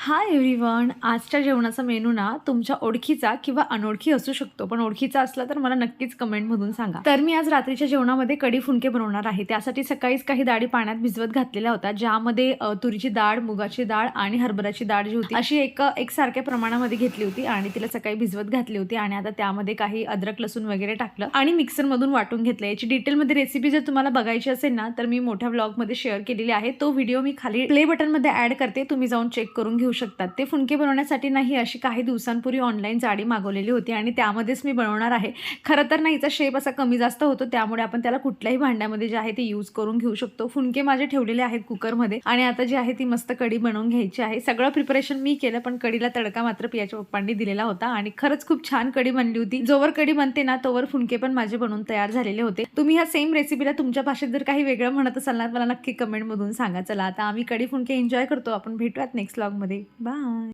Hi everyone. आजच्या जेवणाचा menu ना तुमच्या ओळखीचा किंवा अनोळखी असू शकतो, पण ओळखीचा असला तर मला नक्कीच कमेंटमधून सांगा. तर मी आज रात्रीच्या जेवणामध्ये कढी फुंके बनवणार आहे. त्यासाठी सकाळीच काही डाळी पाण्यात भिजवत घातलेल्या होत्या, ज्यामध्ये तुरीची डाळ, मुगाची डाळ आणि हरभऱ्याची डाळ जी होती अशी एकसारख्या प्रमाणामध्ये घेतली होती आणि तिला सकाळी भिजवत घातली होती. आणि आता त्यामध्ये काही अद्रक लसूण वगैरे टाकलं आणि मिक्सरमधून वाटून घेतलं. याची डिटेलमध्ये रेसिपी जर तुम्हाला बघायची असेल ना तर मी मोठ्या व्लॉगमध्ये शेअर केलेली आहे. तो व्हिडिओ मी खाली प्ले बटनमध्ये ऍड करते, तुम्ही जाऊन चेक करून घेऊ शकतात. ते फुंके बनवण्यासाठी नाही अशी काही दिवसांपूर्वी ऑनलाईन जाडी मागवलेली होती आणि त्यामध्येच मी बनवणार आहे. खरं तर ना हिचा शेप असा कमी जास्त होतो, त्यामुळे आपण त्याला कुठल्याही भांड्यामध्ये जे आहे ते यूज करून घेऊ शकतो. फुंके माझे ठेवलेले आहेत कुकरमध्ये आणि आता जी आहे ती मस्त कढी बनवून घ्यायची आहे. सगळं प्रिपरेशन मी केलं, पण कढीला तडका मात्र पियाच्या पप्पांनी दिलेला होता आणि खरंच खूप छान कढी बनली होती. जोवर कढी बनते ना तोवर फुंके पण माझे बनवून तयार झालेले होते. तुम्ही ह्या सेम रेसिपीला तुमच्या भाषेत जर काही वेगळं म्हणत असाल ना मला नक्की कमेंटमधून सांगा. चला आता आम्ही कढी फुंके एन्जॉय करतो. आपण भेटूयात नेक्स्ट व्लॉगमध्ये. बाय.